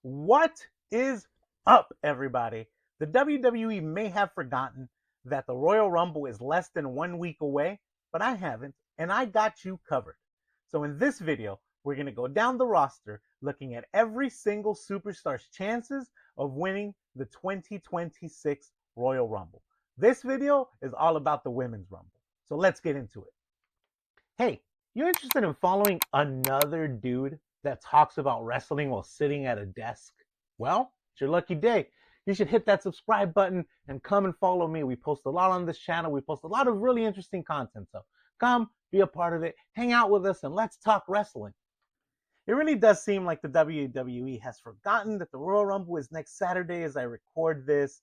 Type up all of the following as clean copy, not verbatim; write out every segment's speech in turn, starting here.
What is up, everybody? The WWE may have forgotten that the Royal Rumble is less than 1 week away, but I haven't, and I got you covered. So in this video, we're going to go down the roster looking at every single superstar's chances of winning the 2026 Royal Rumble. This video is all about the Women's Rumble. So let's get into it. Hey, you interested in following another dude that talks about wrestling while sitting at a desk? Well, it's your lucky day. You should hit that subscribe button and come and follow me. We post a lot on this channel. We post a lot of really interesting content. So come, be a part of it, hang out with us, and let's talk wrestling. It really does seem like the WWE has forgotten that the Royal Rumble is next Saturday as I record this.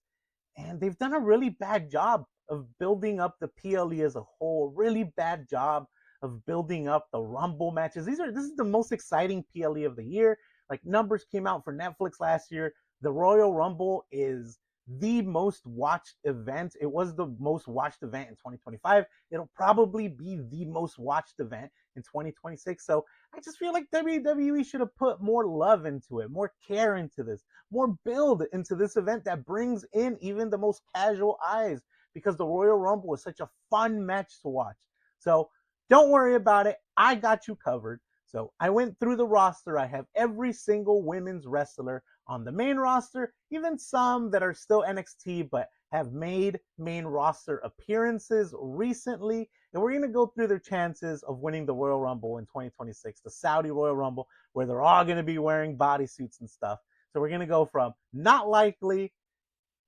And they've done a really bad job of building up the PLE as a whole. Really bad job of building up the Rumble matches. This is the most exciting PLE of the year. Like, numbers came out for Netflix last year. The Royal Rumble is the most watched event. It was the most watched event in 2025. It'll probably be the most watched event in 2026. So I just feel like WWE should have put more love into it, more care into this, more build into this event that brings in even the most casual eyes, because the Royal Rumble is such a fun match to watch. So don't worry about it. I got you covered. So I went through the roster. I have every single women's wrestler on the main roster, even some that are still NXT but have made main roster appearances recently. And we're going to go through their chances of winning the Royal Rumble in 2026, the Saudi Royal Rumble, where they're all going to be wearing bodysuits and stuff. So we're going to go from not likely,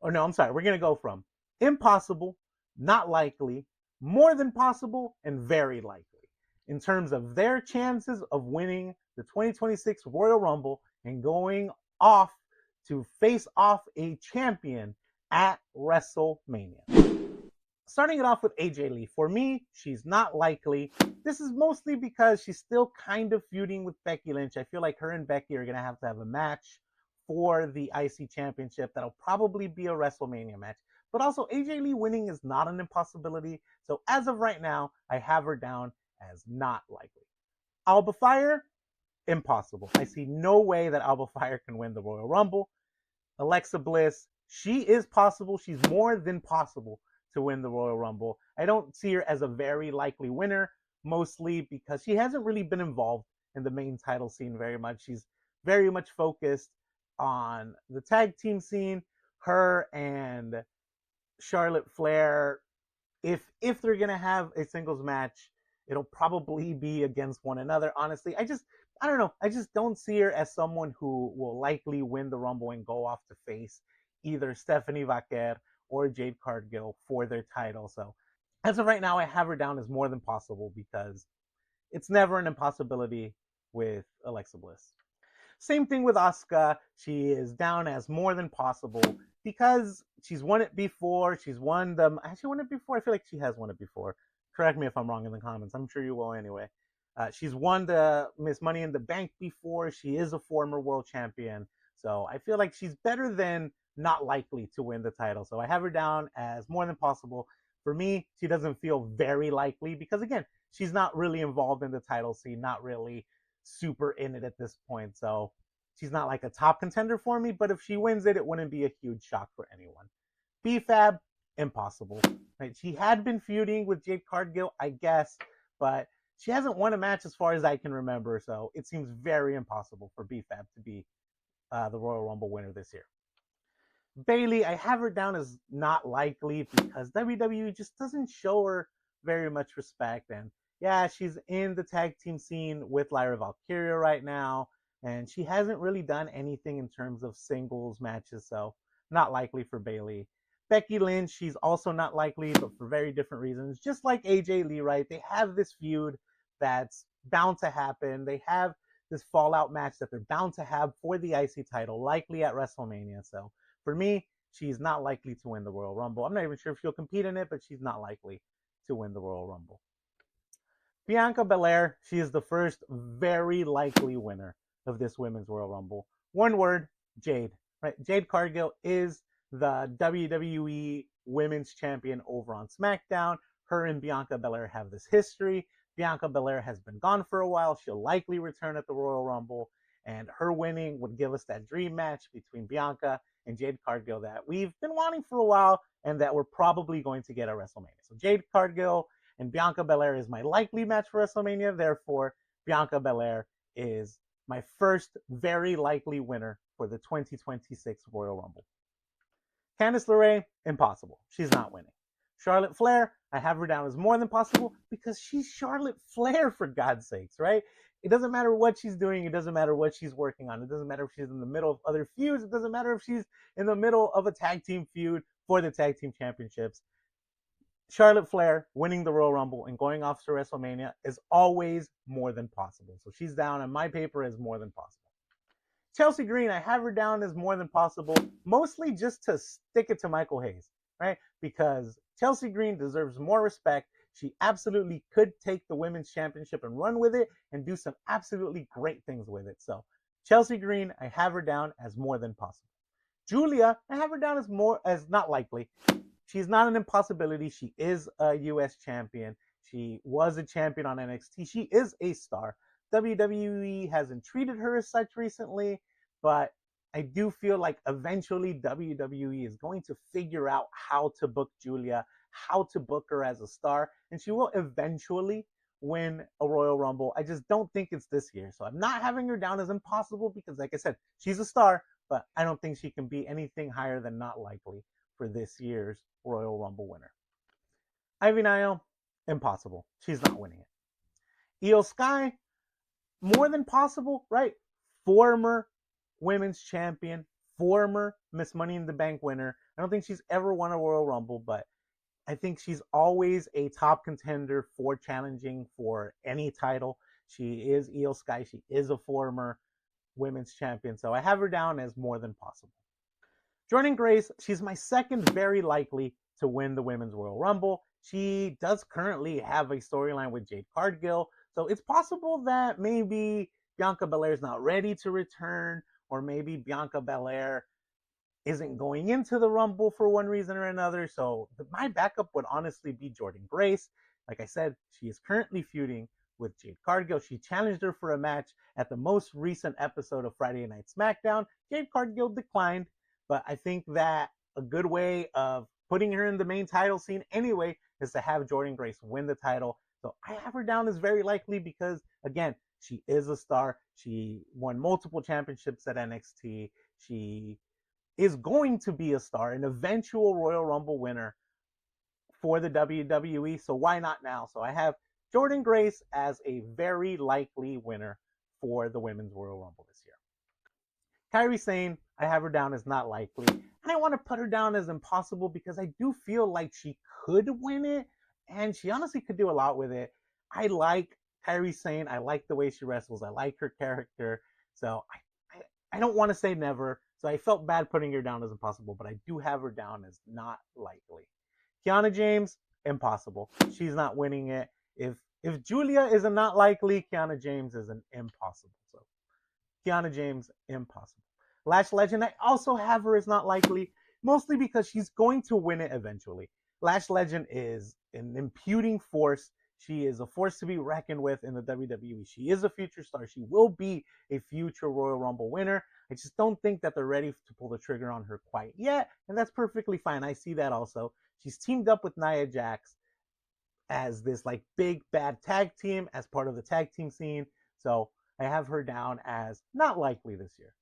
we're going to go from impossible, not likely, more than possible, and very likely in terms of their chances of winning the 2026 Royal Rumble and going off to face off a champion at WrestleMania. Starting it off with AJ Lee. For me, she's not likely. This is mostly because she's still kind of feuding with Becky Lynch. I feel like her and Becky are going to have a match for the IC Championship. That'll probably be a WrestleMania match. But also, AJ Lee winning is not an impossibility. So as of right now, I have her down as not likely. Alba Fire, impossible. I see no way that Alba Fire can win the Royal Rumble. Alexa Bliss, she is possible. She's more than possible to win the Royal Rumble. I don't see her as a very likely winner, mostly because she hasn't really been involved in the main title scene very much. She's very much focused on the tag team scene. Her and Charlotte Flair, if they're going to have a singles match, it'll probably be against one another. Honestly, I don't know. I just don't see her as someone who will likely win the Rumble and go off to face either Stephanie Vaquer or Jade Cargill for their title. So as of right now, I have her down as more than possible because it's never an impossibility with Alexa Bliss. Same thing with Asuka. She is down as more than possible because she's won it before. She's won the... Has she won it before? I feel like she has won it before. Correct me if I'm wrong in the comments. I'm sure you will anyway. She's won the Miss Money in the Bank before. She is a former world champion. So I feel like she's better than not likely to win the title. So I have her down as more than possible. For me, she doesn't feel very likely because, again, she's not really involved in the title scene, not really super in it at this point. So she's not like a top contender for me, but if she wins it, it wouldn't be a huge shock for anyone. BFAB, impossible. Right? She had been feuding with Jade Cargill, I guess, but she hasn't won a match as far as I can remember, so it seems very impossible for BFAB to be the Royal Rumble winner this year. Bayley, I have her down as not likely because WWE just doesn't show her very much respect. And yeah, she's in the tag team scene with Lyra Valkyria right now, and she hasn't really done anything in terms of singles matches, so not likely for Bayley. Becky Lynch, she's also not likely, but for very different reasons. Just like AJ Lee, right? They have this feud that's bound to happen. They have this fallout match that they're bound to have for the IC title, likely at WrestleMania. So for me, she's not likely to win the Royal Rumble. I'm not even sure if she'll compete in it, but she's not likely to win the Royal Rumble. Bianca Belair, she is the first very likely winner of this Women's Royal Rumble. One word, Jade. Right? Jade Cargill is the WWE Women's Champion over on SmackDown. Her and Bianca Belair have this history. Bianca Belair has been gone for a while. She'll likely return at the Royal Rumble. And her winning would give us that dream match between Bianca and Jade Cargill that we've been wanting for a while and that we're probably going to get at WrestleMania. So Jade Cargill and Bianca Belair is my likely match for WrestleMania. Therefore, Bianca Belair is my first very likely winner for the 2026 Royal Rumble. Candice LeRae, impossible. She's not winning. Charlotte Flair, I have her down as more than possible because she's Charlotte Flair, for God's sakes, right? It doesn't matter what she's doing. It doesn't matter what she's working on. It doesn't matter if she's in the middle of other feuds. It doesn't matter if she's in the middle of a tag team feud for the tag team championships. Charlotte Flair winning the Royal Rumble and going off to WrestleMania is always more than possible. So she's down on my paper as more than possible. Chelsea Green, I have her down as more than possible, mostly just to stick it to Michael Hayes, right? Because Chelsea Green deserves more respect. She absolutely could take the women's championship and run with it and do some absolutely great things with it. So Chelsea Green, I have her down as more than possible. Julia, I have her down as not likely. She's not an impossibility. She is a U.S. champion. She was a champion on NXT. She is a star. WWE hasn't treated her as such recently, but I do feel like eventually WWE is going to figure out how to book Julia, how to book her as a star, and she will eventually win a Royal Rumble. I just don't think it's this year. So I'm not having her down as impossible because, like I said, she's a star, but I don't think she can be anything higher than not likely for this year's Royal Rumble winner. Ivy Nile, impossible. She's not winning it. Io Sky, more than possible, right? Former women's champion, former Miss Money in the Bank winner. I don't think she's ever won a Royal Rumble, but I think she's always a top contender for challenging for any title. She is Io Sky. She is a former women's champion, so I have her down as more than possible. Jordynne Grace, she's my second very likely to win the Women's Royal Rumble. She does currently have a storyline with Jade Cargill, so it's possible that maybe Bianca Belair is not ready to return, or maybe Bianca Belair isn't going into the Rumble for one reason or another. So my backup would honestly be Jordynne Grace. Like I said, she is currently feuding with Jade Cargill. She challenged her for a match at the most recent episode of Friday Night Smackdown. Jade Cargill declined, but I think that a good way of putting her in the main title scene anyway is to have Jordynne Grace win the title. So I have her down as very likely because, again, she is a star. She won multiple championships at NXT. She is going to be a star, an eventual Royal Rumble winner for the WWE. So why not now? So I have Jordynne Grace as a very likely winner for the Women's Royal Rumble this year. Kairi Sane, I have her down as not likely. And I want to put her down as impossible because I do feel like she could win it, and she honestly could do a lot with it. I like Kairi Sane. I like the way she wrestles. I like her character. So I don't want to say never. So I felt bad putting her down as impossible, but I do have her down as not likely. Kiana James, impossible. She's not winning it. If Julia is a not likely, Kiana James is an impossible. So Kiana James, impossible. Lash Legend, I also have her as not likely, mostly because she's going to win it eventually. Lash Legend is an imputing force. She is a force to be reckoned with in the WWE. She is a future star. She will be a future Royal Rumble winner. I just don't think that they're ready to pull the trigger on her quite yet, and that's perfectly fine. I see that also. She's teamed up with Nia Jax as this like big bad tag team as part of the tag team scene. So I have her down as not likely this year.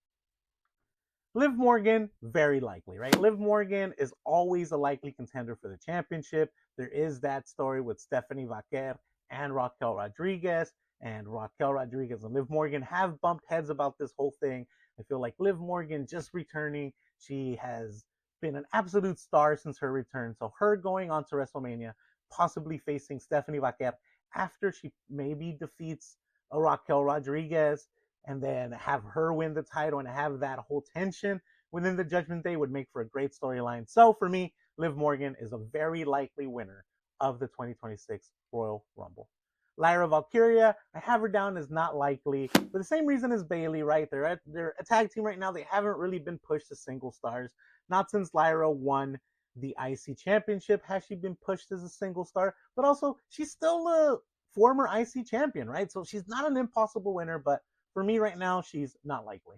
Liv Morgan, very likely, right? Liv Morgan is always a likely contender for the championship. There is that story with Stephanie Vaquer and Raquel Rodriguez, and Raquel Rodriguez and Liv Morgan have bumped heads about this whole thing. I feel like Liv Morgan just returning, she has been an absolute star since her return. So her going on to WrestleMania, possibly facing Stephanie Vaquer after she maybe defeats a Raquel Rodriguez, and then have her win the title and have that whole tension within the Judgment Day would make for a great storyline. So for me, Liv Morgan is a very likely winner of the 2026 Royal Rumble. Lyra Valkyria, I have her down as not likely for the same reason as Bayley, right? They're a tag team right now. They haven't really been pushed to single stars. Not since Lyra won the IC championship has she been pushed as a single star, but also she's still a former IC champion, right? So she's not an impossible winner, but For me right now, she's not likely.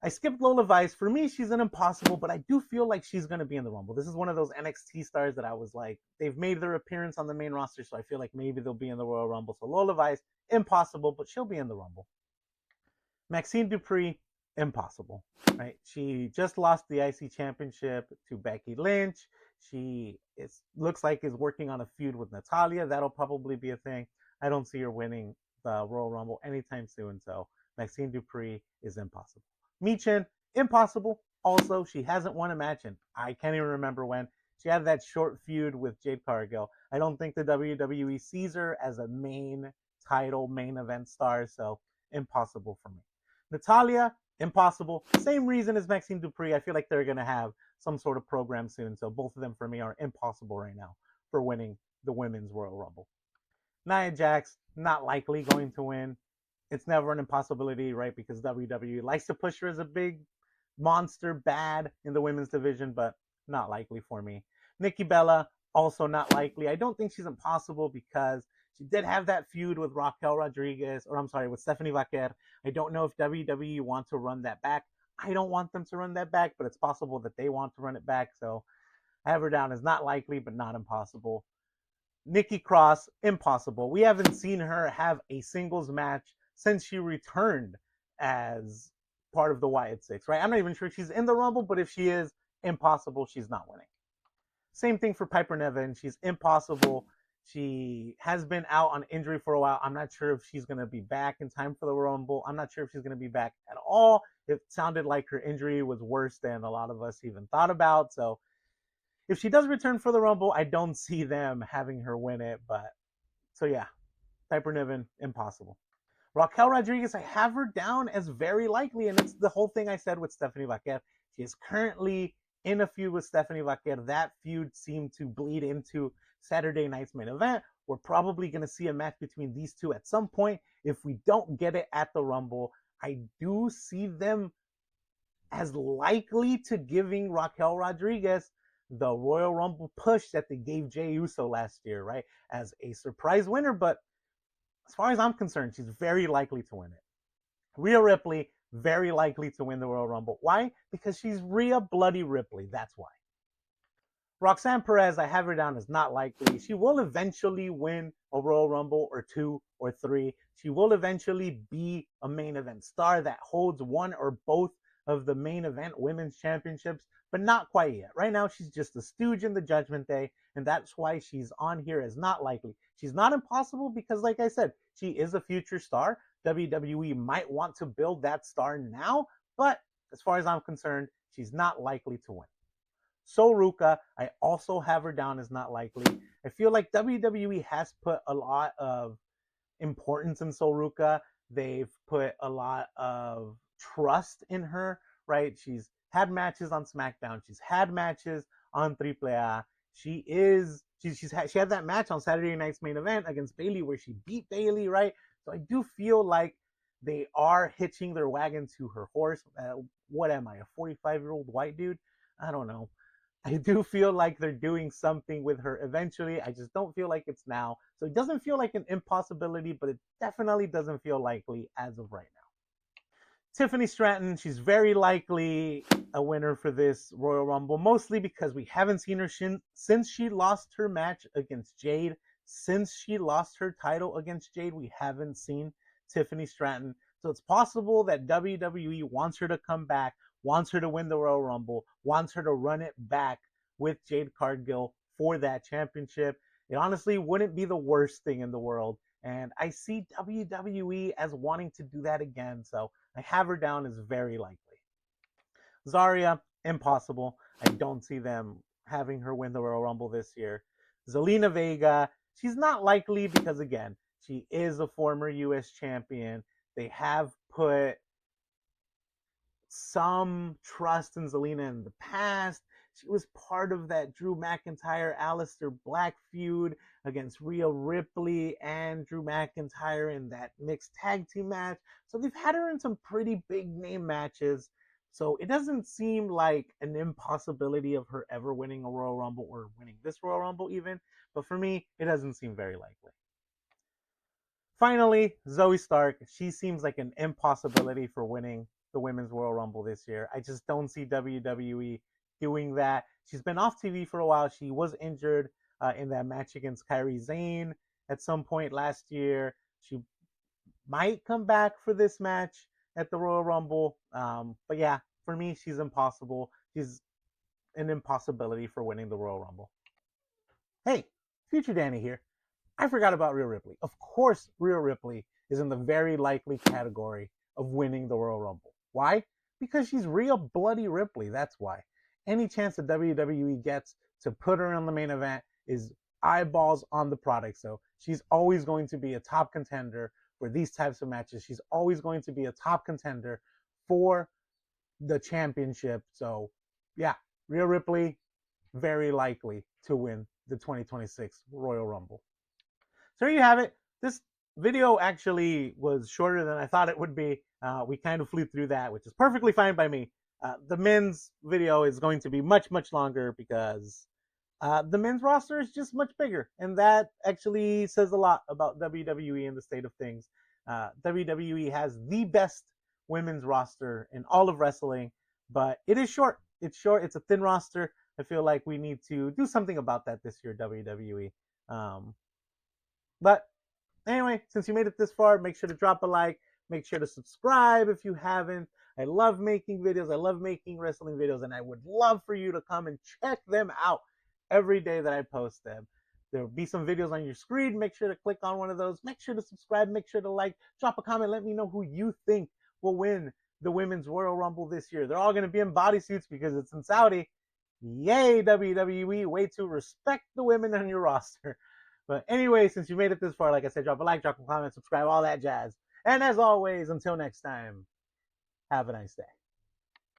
I skipped Lola Vice. For me, she's an impossible, but I do feel like she's going to be in the Rumble. This is one of those NXT stars that I was like, they've made their appearance on the main roster, so I feel like maybe they'll be in the Royal Rumble. So Lola Vice, impossible, but she'll be in the Rumble. Maxine Dupree, impossible, right? She just lost the IC Championship to Becky Lynch. She looks like is working on a feud with Natalya. That'll probably be a thing. I don't see her winning the Royal Rumble anytime soon, so Maxine Dupree is impossible. Michin, impossible. Also, she hasn't won a match in I can't even remember when. She had that short feud with Jade Cargill. I don't think the WWE sees her as a main title, main event star, so impossible for me. Natalya, impossible. Same reason as Maxine Dupree. I feel like they're going to have some sort of program soon, so both of them for me are impossible right now for winning the Women's Royal Rumble. Nia Jax, not likely going to win. It's never an impossibility, right? Because WWE likes to push her as a big monster bad in the women's division, but not likely for me. Nikki Bella, also not likely. I don't think she's impossible because she did have that feud with Raquel Rodriguez, with Stephanie Vaquer. I don't know if WWE want to run that back. I don't want them to run that back, but it's possible that they want to run it back. So I have her down as not likely, but not impossible. Nikki Cross, impossible. We haven't seen her have a singles match since she returned as part of the Wyatt Six, right? I'm not even sure she's in the Rumble, but if she is, impossible, she's not winning. Same thing for Piper Niven. She's impossible. She has been out on injury for a while. I'm not sure if she's going to be back in time for the Rumble. I'm not sure if she's going to be back at all. It sounded like her injury was worse than a lot of us even thought about. So if she does return for the Rumble, I don't see them having her win it. So yeah, Piper Niven, impossible. Raquel Rodriguez, I have her down as very likely, and it's the whole thing I said with Stephanie Vaquer. She is currently in a feud with Stephanie Vaquer. That feud seemed to bleed into Saturday night's main event. We're probably going to see a match between these two at some point. If we don't get it at the Rumble, I do see them as likely to giving Raquel Rodriguez the Royal Rumble push that they gave Jey Uso last year, right? As a surprise winner, but as far as I'm concerned, she's very likely to win it. Rhea Ripley, very likely to win the Royal Rumble. Why? Because she's Rhea Bloody Ripley. That's why. Roxanne Perez, I have her down as not likely. She will eventually win a Royal Rumble or 2 or 3. She will eventually be a main event star that holds one or both of the main event women's championships, but not quite yet. Right now, she's just a stooge in the Judgment Day, and that's why she's on here as not likely. She's not impossible because, like I said, she is a future star. WWE might want to build that star now, but as far as I'm concerned, she's not likely to win. Sol Ruca, I also have her down as not likely. I feel like WWE has put a lot of importance in Sol Ruca. They've put a lot of trust in her, right? She's had matches on SmackDown. She's had matches on AAA. She had that match on Saturday night's main event against Bayley where she beat Bayley, right? So I do feel like they are hitching their wagon to her horse. What am I, a 45-year-old white dude? I don't know. I do feel like they're doing something with her eventually. I just don't feel like it's now. So it doesn't feel like an impossibility, but it definitely doesn't feel likely as of right now. Tiffany Stratton, she's very likely a winner for this Royal Rumble, mostly because we haven't seen her since she lost her match against Jade. Since she lost her title against Jade, we haven't seen Tiffany Stratton. So it's possible that WWE wants her to come back, wants her to win the Royal Rumble, wants her to run it back with Jade Cargill for that championship. It honestly wouldn't be the worst thing in the world. And I see WWE as wanting to do that again. So I have her down as very likely. Zarya, impossible. I don't see them having her win the Royal Rumble this year. Zelina Vega, she's not likely because, again, she is a former U.S. champion. They have put some trust in Zelina in the past. She was part of that Drew McIntyre, Aleister Black feud against Rhea Ripley and Drew McIntyre in that mixed tag team match. So they've had her in some pretty big name matches. So it doesn't seem like an impossibility of her ever winning a Royal Rumble or winning this Royal Rumble even. But for me, it doesn't seem very likely. Finally, Zoe Stark. She seems like an impossibility for winning the Women's Royal Rumble this year. I just don't see WWE doing that. She's been off TV for a while. She was injured in that match against Kairi Sane at some point last year. She might come back for this match at the Royal Rumble. But yeah, for me, she's impossible. She's an impossibility for winning the Royal Rumble. Hey, Future Danny here. I forgot about Rhea Ripley. Of course, Rhea Ripley is in the very likely category of winning the Royal Rumble. Why? Because she's Rhea Bloody Ripley. That's why. Any chance the WWE gets to put her on the main event is eyeballs on the product. So she's always going to be a top contender for these types of matches. She's always going to be a top contender for the championship. So yeah, Rhea Ripley, very likely to win the 2026 Royal Rumble. So there you have it. This video actually was shorter than I thought it would be. We kind of flew through that, which is perfectly fine by me. The men's video is going to be much, much longer because the men's roster is just much bigger. And that actually says a lot about WWE and the state of things. WWE has the best women's roster in all of wrestling, but it is short. It's short. It's a thin roster. I feel like we need to do something about that this year, WWE. But anyway, since you made it this far, make sure to drop a like. Make sure to subscribe if you haven't. I love making videos. I love making wrestling videos, and I would love for you to come and check them out every day that I post them. There will be some videos on your screen. Make sure to click on one of those. Make sure to subscribe. Make sure to like. Drop a comment. Let me know who you think will win the Women's Royal Rumble this year. They're all going to be in bodysuits because it's in Saudi. Yay, WWE. Way to respect the women on your roster. But anyway, since you made it this far, like I said, drop a like, drop a comment, subscribe, all that jazz. And as always, until next time, have a nice day.